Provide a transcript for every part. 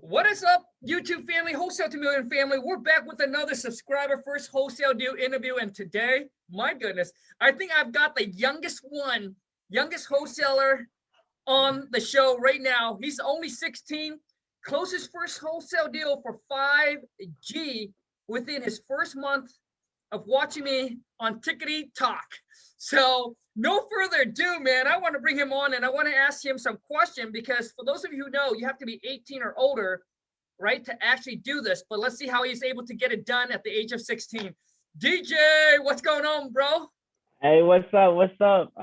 What is up, YouTube family, Wholesale to Million family? We're back with another subscriber first wholesale deal interview. And today, my goodness, I think I've got the youngest wholesaler on the show right now. He's only 16, closest first wholesale deal for 5G within his first month of watching me on Tickety Talk. So no further ado, man, I want to bring him on and I want to ask him some question because for those of you who know, you have to be 18 or older, right, to actually do this. But let's see how he's able to get it done at the age of 16. DJ, what's going on, bro? Hey, what's up? What's up?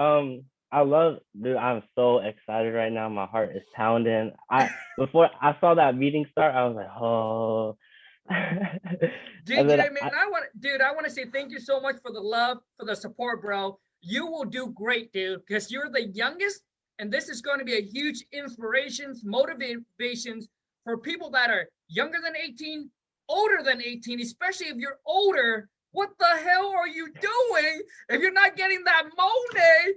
Dude, I'm so excited right now. My heart is pounding. Before I saw that meeting start, I was like, oh. And then DJ, man, I want to say thank you so much for the love, for the support, bro. You will do great, dude, because you're the youngest, and this is going to be a huge inspirations, motivations for people that are younger than 18, older than 18, especially if you're older. What the hell are you doing if you're not getting that money?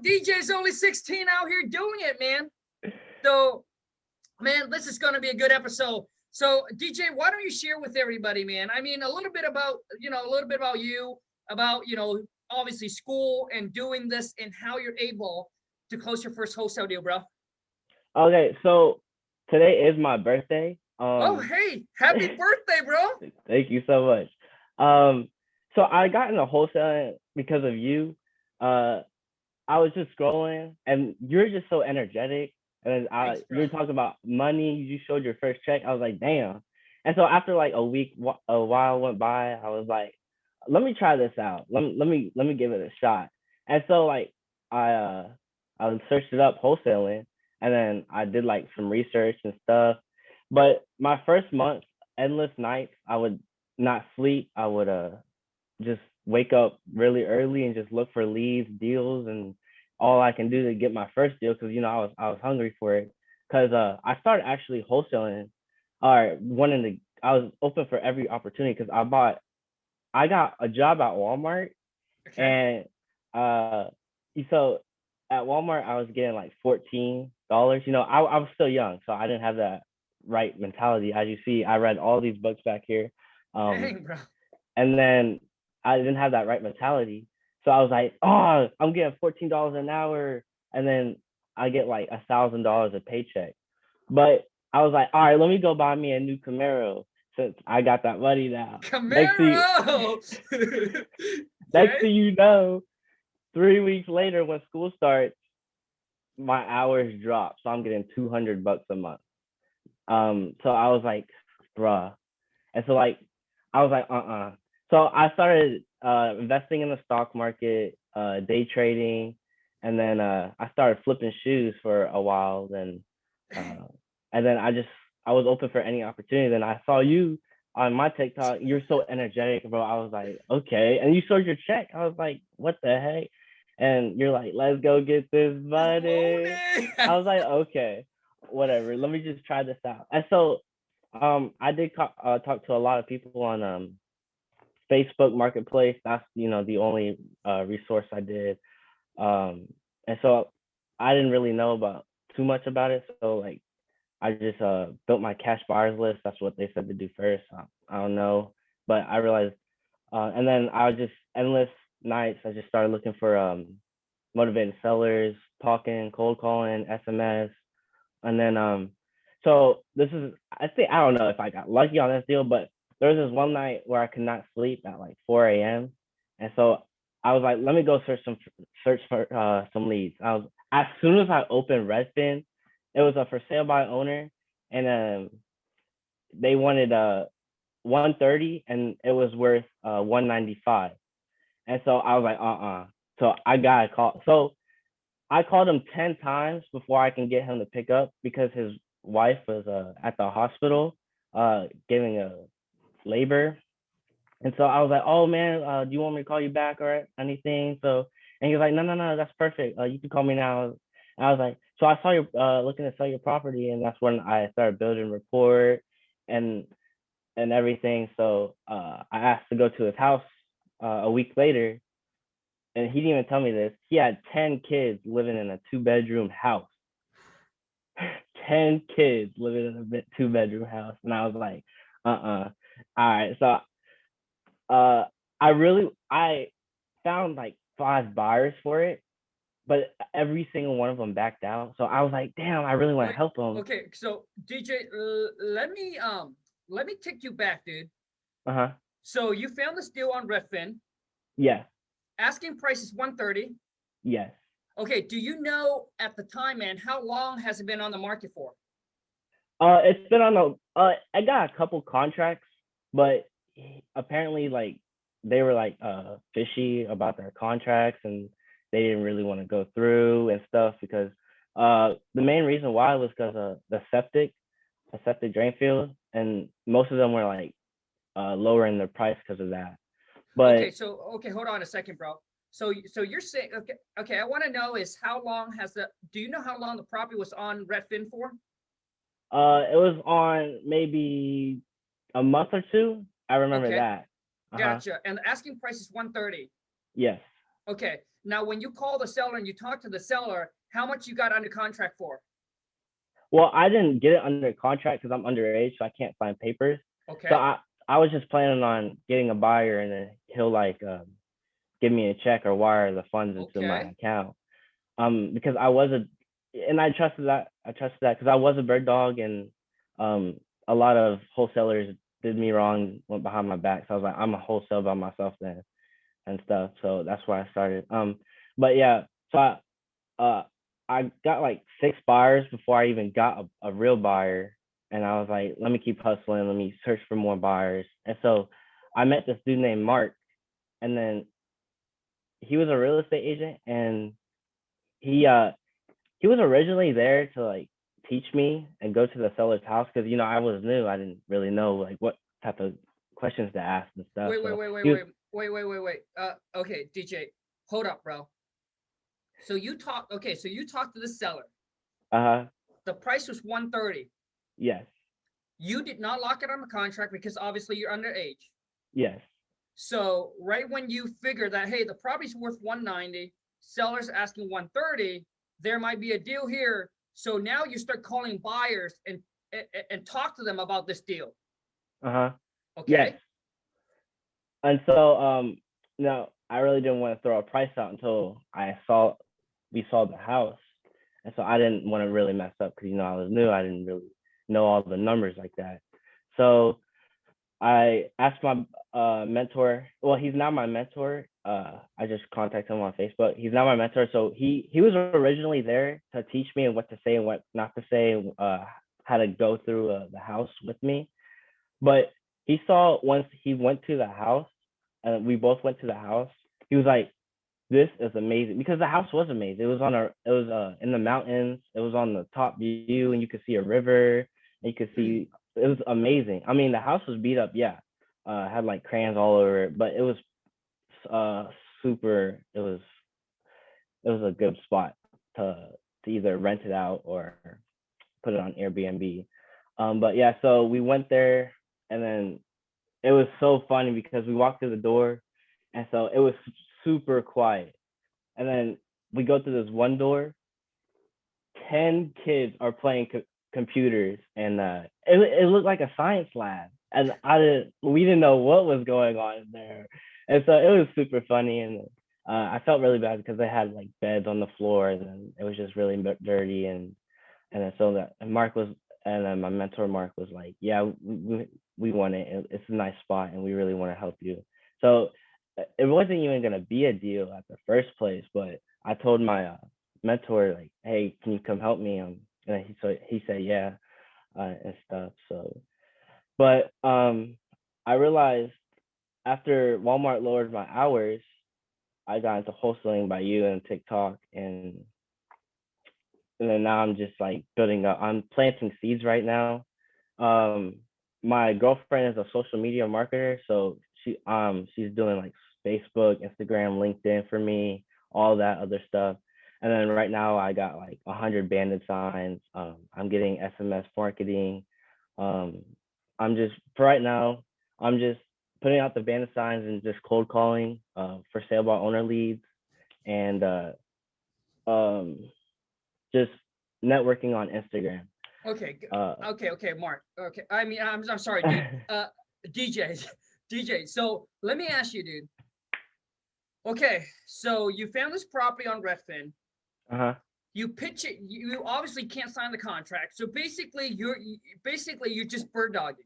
DJ's only 16 out here doing it, man. So, man, this is going to be a good episode. So, DJ, why don't you share with everybody, man? I mean, a little bit about you, about, obviously school and doing this and how you're able to close your first wholesale deal, bro. Okay, so today is my birthday. Oh, hey, happy birthday, bro. Thank you so much. So I got into wholesaling because of you. I was just scrolling and you're just so energetic. And Thanks, you were bro. talking about money. You showed your first check. I was like, damn. And so after like a while went by, I was like, let me try this out. Let me give it a shot. And so like I uh I searched it up wholesaling, and then I did like some research and stuff. But my first month, endless nights, I would not sleep. I would just wake up really early and just look for leads, deals, and all I can do to get my first deal because I was hungry for it. Because I started actually wholesaling, or wanting to. I was open for every opportunity because I got a job at Walmart, Okay. and uh so at Walmart I was getting like $14. I was still young, so I didn't have that right mentality. As you see, I read all these books back here. Um Dang, bro. and then I didn't have that right mentality. So I was like, oh, I'm getting $14 an hour, and then I get like $1,000 a paycheck. But I was like, all right, let me go buy me a new Camaro since I got that money now. Camaro. Next Okay. thing you know, 3 weeks later when school starts, my hours drop. So I'm getting $200 a month. So I was like, bruh. And so like I was like, So I started investing in the stock market, day trading, and then I started flipping shoes for a while. Uh, and then I was open for any opportunity. Then I saw you on my TikTok. You're so energetic, bro. I was like, okay. And you showed your check. I was like, what the heck? And you're like, let's go get this This money. morning. I was like, okay, whatever. Let me just try this out. And so I did talk to a lot of people on Facebook Marketplace. That's the only resource I did. And so I didn't really know about too much about it. So like I just built my cash buyers list. That's what they said to do first. I don't know, but I realized, and then I was just endless nights. I just started looking for motivated sellers, talking, cold calling, SMS, and then so this is, I don't know if I got lucky on this deal, but there was this one night where I could not sleep at like 4 a.m. And so I was like, let me go search for some leads. As soon as I opened Redfin, it was a for sale by owner, and they wanted 130 and it was worth 195. And so I was like, So I got a call. So I called him 10 times before I can get him to pick up because his wife was at the hospital giving a labor. And so I was like, oh man, do you want me to call you back or anything? So, and he was like, no, no, no, that's perfect. You can call me now. And I was like, so I saw you looking to sell your property, and that's when I started building rapport and everything. So I asked to go to his house a week later, and he didn't even tell me this. He had 10 kids living in a 2-bedroom house. 10 kids living in a 2-bedroom house. And I was like, all right. So I found like 5 buyers for it, but every single one of them backed out. So I was like, damn, I really want to Wait, help them. okay, so DJ, let me take you back, dude. Uh-huh. So you found this deal on Redfin. Yes. Asking price is 130. Yes. Okay, do you know at the time, man, how long has it been on the market for? It's been on the I got a couple contracts, but apparently like they were like fishy about their contracts, and they didn't really want to go through and stuff because the main reason why was because of the septic drain field, and most of them were like lowering their price because of that. Okay, But so okay, hold on a second, bro. So you're saying okay, I want to know is how long has the do you know how long the property was on Redfin for? it was on maybe a month or two. I remember Okay, that. Uh-huh. gotcha. And the asking price is 130. Yes. Okay. Now when you call the seller and you talk to the seller, how much you got under contract for? Well, I didn't get it under contract because I'm underage, so I can't sign papers. So Okay. I was just planning on getting a buyer, and then he'll like give me a check or wire the funds into my Okay. account. Because I was and I trusted that. Because I was a bird dog, and a lot of wholesalers did me wrong, went behind my back. So I was like, I'm a wholesale by myself then and stuff. So that's why I started. But yeah, so uh I got like 6 buyers before I even got a real buyer. And I was like, let me keep hustling, let me search for more buyers. And so I met this dude named Mark, and then he was a real estate agent, and he was originally there to like teach me and go to the seller's house because I was new. I didn't really know like what type of questions to ask and stuff. Wait, wait, So wait, wait, he was, wait, wait, wait, wait, wait. Okay, DJ, hold up, bro. So you talked to the seller. uh-huh, The price was 130. yes, You did not lock it on the contract because obviously you're underage. yes. So right when you figure that, hey, the property's worth 190, seller's asking 130, there might be a deal here. So now you start calling buyers and talk to them about this deal. Uh-huh. Yes. Okay. And so no, I really didn't want to throw a price out until we saw the house. And so I didn't want to really mess up because I was new. I didn't really know all the numbers like that. So I asked my mentor. Well, he's not my mentor. I just contacted him on Facebook. He's not my mentor. So he was originally there to teach me what to say and what not to say, how to go through the house with me. But he saw once he went to the house, and we both went to the house, he was like, this is amazing, because the house was amazing. It was in the mountains. It was on the top view, and you could see a river, and you could see, it was amazing. I mean, the house was beat up, yeah. Had like crayons all over it, but it was super, it was a good spot to either rent it out or put it on Airbnb. But yeah, so we went there, and then it was so funny because we walked through the door, and so it was super quiet. And then we go through this one door, 10 kids are playing computers, and it looked like a science lab. And we didn't know what was going on in there. And so it was super funny. And I felt really bad because they had like beds on the floor, and then it was just really dirty. And then so that and Mark was, and then my mentor Mark was like, yeah, we want it. It's a nice spot, and we really want to help you. So it wasn't even gonna be a deal at the first place, but I told my mentor like, hey, can you come help me? And he said yeah, and stuff. So, but I realized after Walmart lowered my hours, I got into wholesaling by you and TikTok, and then now I'm just like building up. I'm planting seeds right now. Um, my girlfriend is a social media marketer, so she's doing like Facebook, Instagram, LinkedIn for me, all that other stuff. And then right now I got like 100 banded signs. I'm getting SMS marketing. Um, for right now, I'm just putting out the banded signs and just cold calling for sale by owner leads, and um, just networking on Instagram. Okay. Uh, Okay, Mark. Okay. I mean, I'm sorry, dude. DJ, DJ. So let me ask you, dude. Okay, so you found this property on Redfin. uh-huh. You pitch it. You obviously can't sign the contract. So basically you're just bird dogging.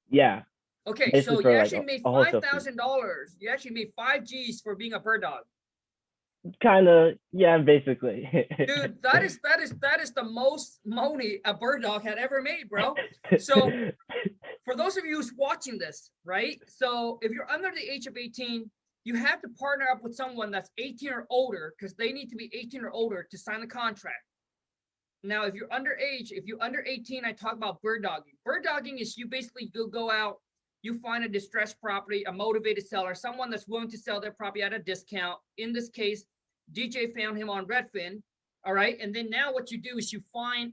Yeah, Okay, basically so you for like actually made a five wholesale fee. thousand dollars. You actually made 5 G's for being a bird dog. Kind of, yeah, basically. Dude, that is the most money a bird dog had ever made, bro. So for those of you who's watching this, right? So if you're under the age of 18, you have to partner up with someone that's 18 or older because they need to be 18 or older to sign the contract. Now, if you're underage, if you're under 18, I talk about bird dogging. Bird dogging is you basically go out, you find a distressed property, a motivated seller, someone that's willing to sell their property at a discount. In this case, DJ found him on Redfin. All right. And then now what you do is you find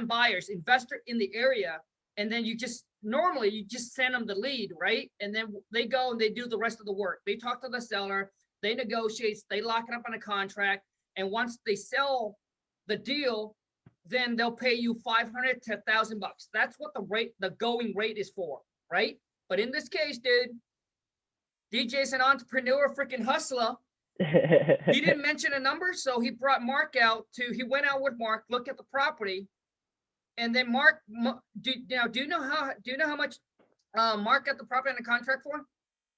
buyers, investor in the area, and then you just send them the lead, right? And then they go and they do the rest of the work. They talk to the seller, they negotiate, they lock it up on a contract. And once they sell the deal, then they'll pay you 500 to 1,000 bucks. That's what the going rate is for, right? But in this case, dude, DJ's an entrepreneur, freaking hustler. He didn't mention a number, so he brought Mark out he went out with Mark, look at the property, and then Mark, do you know how much Mark got the property on the contract for?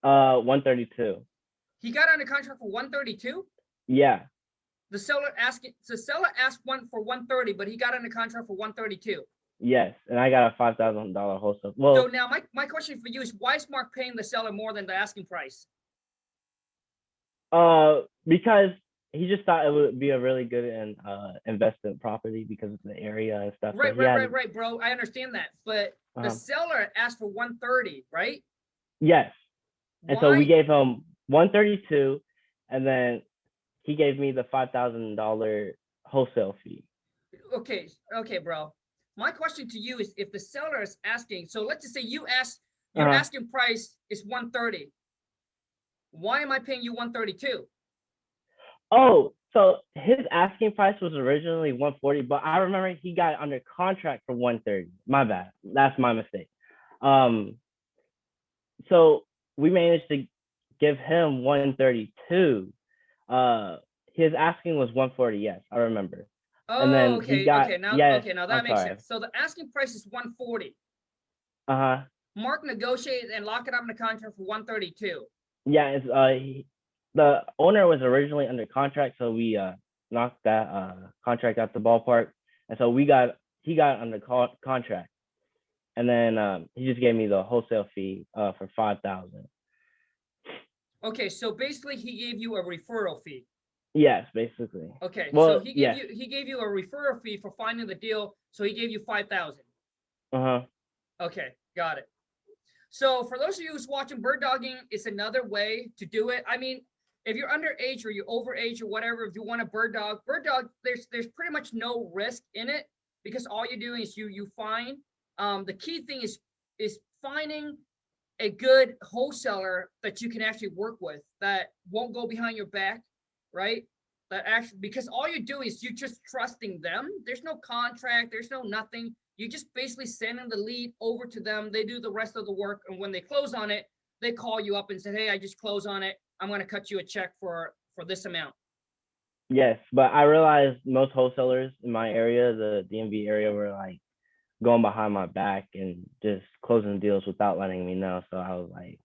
132. He got on the contract for 132. Yeah. The seller asked one for 130, but he got on the contract for 132. Yes, and I got a $5,000 wholesale. So Well, now my question for you is, why is Mark paying the seller more than the asking price? because he just thought it would be a really good investment property because of the area and stuff. So Right, bro. I understand that, but the uh seller asked for 130, right? yes, and so we Why? gave him 132, and then he gave me the $5,000 wholesale fee. Okay, bro. My question to you is, if the seller is asking, so let's just say your Uh-huh. asking price is 130. Why am I paying you 132? Oh, so his asking price was originally 140, but I remember he got under contract for 130. My bad. That's my mistake. Um, so we managed to give him 132. His asking was 140. Yes, I remember. And Oh, then he got yes. now I'm that makes sorry. sense. So the asking price is 140. Uh-huh. Mark negotiated and locked it up in the contract for 132. Yeah, the owner was originally under contract, so we knocked that contract out the ballpark, and so he got under contract, and then he just gave me the wholesale fee for 5,000. Okay, so basically he gave you a referral fee. Yes, basically. Okay, so Well, yes. he gave you a referral fee for finding the deal, so he gave you 5,000. Uh-huh. Okay, got it. So for those of you who's watching, bird dogging is another way to do it. I mean, if you're underage or you're overage or whatever, if you want a bird dog, there's pretty much no risk in it, because all you're doing is you find. The key thing is finding a good wholesaler that you can actually work with, that won't go behind your back, right? That actually, because all you're doing is you're just trusting them. There's no contract, there's no nothing. You just basically sending the lead over to them. They do the rest of the work, and when they close on it, they call you up and say, "Hey, I just closed on it. I'm going to cut you a check for this amount." Yes, but I realized most wholesalers in my area, the DMV area, were like going behind my back and just closing deals without letting me know. So I was like,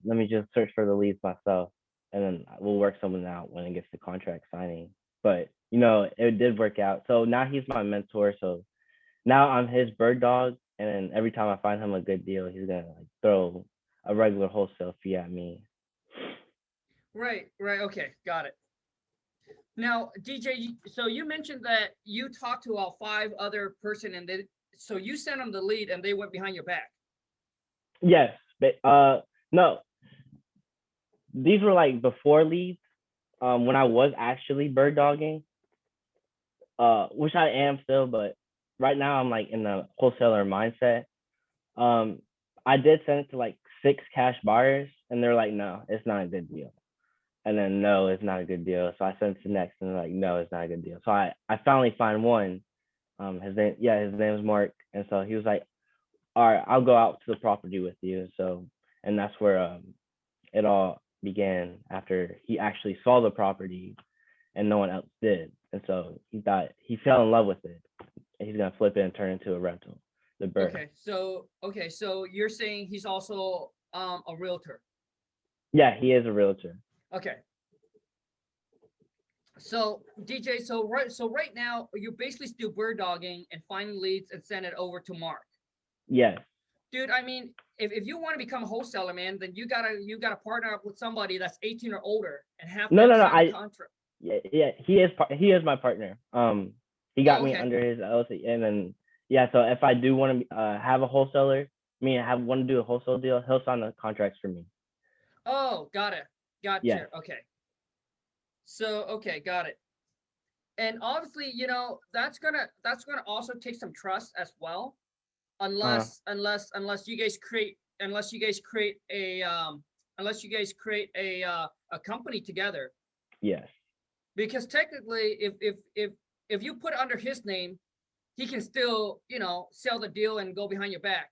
let me just search for the leads myself, and then we'll work something out when it gets to contract signing. But it did work out. So now he's my mentor. So now I'm his bird dog, and then every time I find him a good deal, he's gonna like throw a regular wholesale fee at me. Right. Okay, got it. Now, DJ, so you mentioned that you talked to all 5 other person, and so you sent them the lead, and they went behind your back. Yes, but no, these were like before leads. When I was actually bird dogging, which I am still, but right now I'm like in the wholesaler mindset. I did send it to like 6 cash buyers, and they're like, no, it's not a good deal. And then no, it's not a good deal. So I sent it to next, and they're like, no, it's not a good deal. So I finally find one his name is Mark. And so he was like, all right, I'll go out to the property with you. So, and that's where it all began, after he actually saw the property and no one else did. And so he fell in love with it, and he's gonna flip it and turn it into a rental. The bird. So you're saying he's also a realtor. Yeah, he is a realtor. Okay. So DJ, so right now you're basically still bird dogging and finding leads and send it over to Mark. Yes. Dude, I mean, if you want to become a wholesaler, man, then you gotta partner up with somebody that's 18 or older and have No, them no, no. sign a contract. Yeah, he is my partner. He got me okay. under his LLC, and then so if I do want to have a wholesaler, want to do a wholesale deal, he'll sign the contracts for me. Oh, got it. Gotcha. Yeah. Okay. So okay, got it. And obviously, you know, that's gonna also take some trust as well, unless you guys create a company together. Yes. Because technically, if you put under his name, he can still, you know, sell the deal and go behind your back.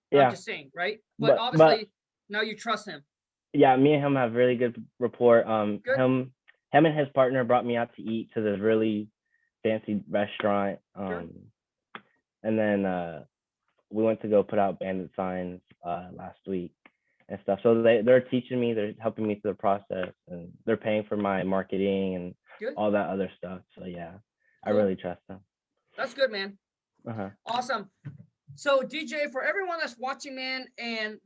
Yeah. I'm just saying, right? But obviously, now you trust him. Yeah, me and him have really good rapport. Good. Him and his partner brought me out to eat to this really fancy restaurant. Sure. And then we went to go put out bandit signs last week and stuff. So they're teaching me, they're helping me through the process, and they're paying for my marketing and Good. all that other stuff. So yeah, cool. I really trust them. That's good, man. Awesome. So DJ, for everyone that's watching, man, and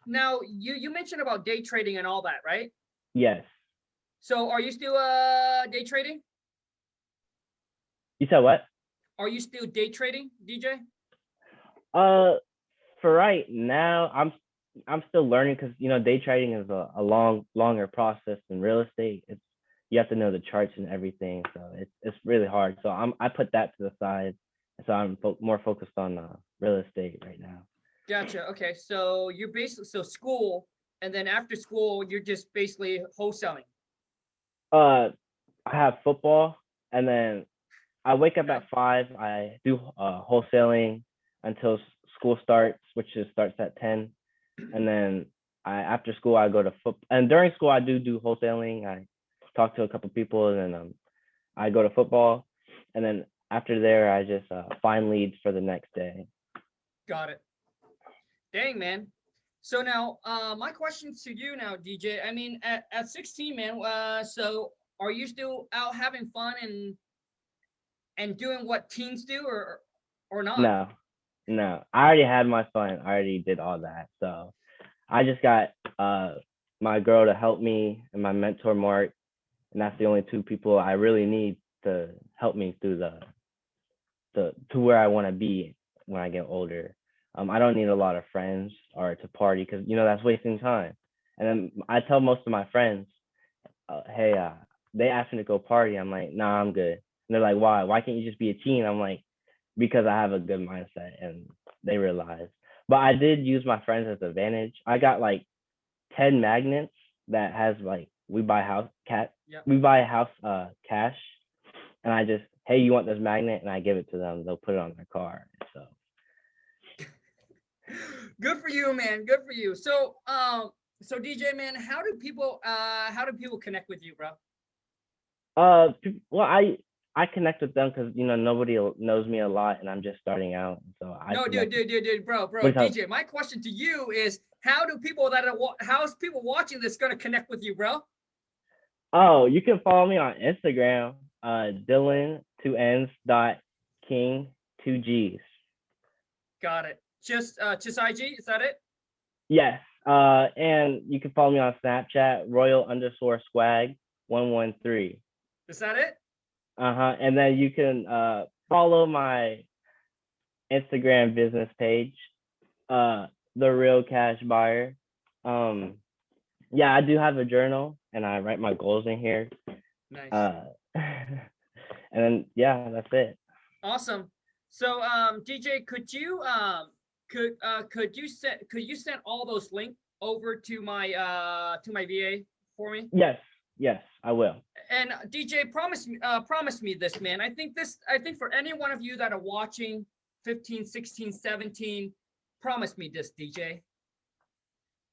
now you mentioned about day trading and all that, right? Yes. So are you still day trading? You said what? Are you still day trading, DJ? For right now, I'm still learning, because day trading is a longer process than real estate. You have to know the charts and everything, so it's really hard. So I put that to the side, so I'm more focused on real estate right now. Gotcha. Okay, so you're basically school, and then after school you're just basically wholesaling. I have football, and then I wake up at 5. I do wholesaling until school starts, which starts at 10, and then after school I go to football, and during school I do wholesaling. I talk to a couple people, and then I go to football, and then after there I just find leads for the next day. Got it. Dang, man. So now my question to you now, DJ, I mean, at 16, man, so are you still out having fun and doing what teens do, or not? No, I already had my fun. I already did all that. So I just got my girl to help me, and my mentor Mark, and that's the only two people I really need to help me through to where I want to be when I get older. I don't need a lot of friends or to party, because that's wasting time. And then I tell most of my friends, hey, they ask me to go party. I'm like, nah, I'm good. And they're like, why? Why can't you just be a teen? I'm like, because I have a good mindset, and they realize. But I did use my friends as advantage. I got like 10 magnets that has like, we buy house cash, and I just, hey, you want this magnet? And I give it to them. They'll put it on their car. So good for you, man. Good for you. So so DJ, man, how do people connect with you, bro? Well, I connect with them because nobody knows me a lot, and I'm just starting out. So dude, bro, DJ. My question to you is, how's people watching this gonna connect with you, bro? Oh, you can follow me on Instagram, Dylan 2Ns .King 2Gs. Got it. Just IG, is that it? Yes. And you can follow me on Snapchat, Royal_swag 113. Is that it? And then you can follow my Instagram business page, The Real Cash Buyer. Yeah, I do have a journal, and I write my goals in here. Nice. And then that's it. Awesome. So DJ, could you send all those links over to my VA for me? Yes. Yes, I will. And DJ, promise me this, man. I think for any one of you that are watching, 15, 16, 17, promise me this, DJ.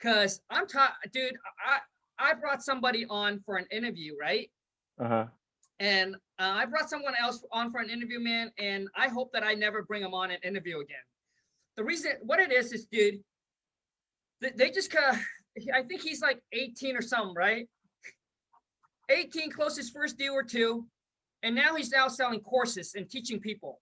Cause dude, I brought somebody on for an interview, right? And I brought someone else on for an interview, man, and I hope that I never bring them on an interview again. The reason, what it is, dude, they just I think he's like 18 or something, right? 18, closed his first deal or two, and now he's out selling courses and teaching people.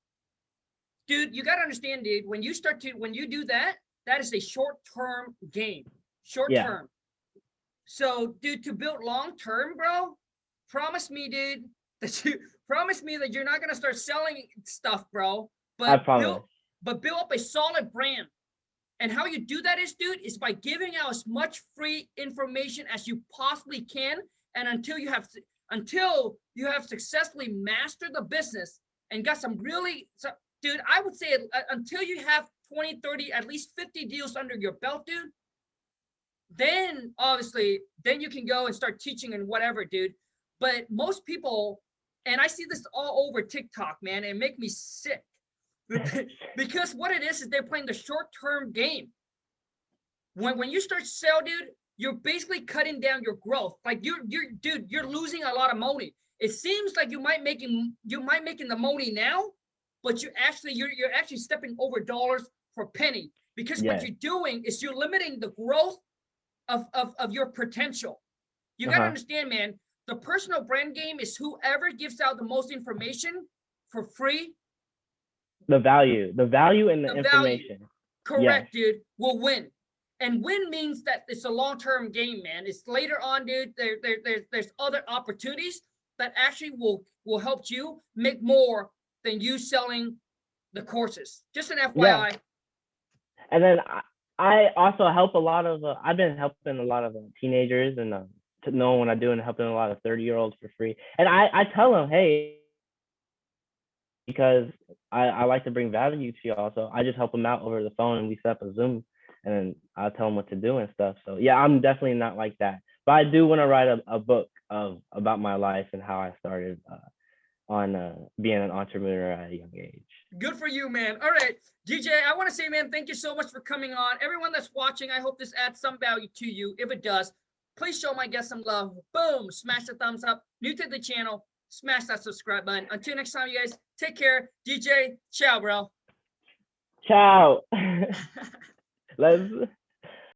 Dude, you got to understand, dude, when you do that, that is a short-term game, short-term. So, dude, to build long-term, bro, promise me, dude, promise me that you're not going to start selling stuff, bro, I promise. Build up a solid brand. And how you do that is, dude, is by giving out as much free information as you possibly can. And until you have successfully mastered the business and got some really, dude, I would say until you have 20, 30, at least 50 deals under your belt, dude, then obviously, then you can go and start teaching and whatever, dude. But most people, and I see this all over TikTok, man, and it make me sick. Because what it is they're playing the short-term game. When you start to sell, dude, you're basically cutting down your growth. Like you're losing a lot of money. It seems like you might making the money now, but you're actually stepping over dollars for penny, because what you're doing is you're limiting the growth of your potential. You got to understand, man, the personal brand game is whoever gives out the most information for free. The value and the information. Value. Correct, dude, will win. And win means that it's a long-term game, man. It's later on, dude. There's other opportunities that actually will help you make more than you selling the courses. Just an FYI. Yeah. And then I also help a lot of. I've been helping a lot of teenagers, and to know what I do, and helping a lot of 30-year-olds for free. And I tell them, hey, because I like to bring value to y'all, so I just help them out over the phone, and we set up a Zoom, and then I'll tell them what to do and stuff. So yeah, I'm definitely not like that, but I do want to write a book about my life and how I started on being an entrepreneur at a young age. Good for you, man. All right, DJ, I want to say, man, thank you so much for coming on. Everyone that's watching, I hope this adds some value to you. If it does, please show my guest some love. Boom, smash the thumbs up. New to the channel, smash that subscribe button. Until next time, you guys, take care. DJ, ciao, bro. Ciao. Let's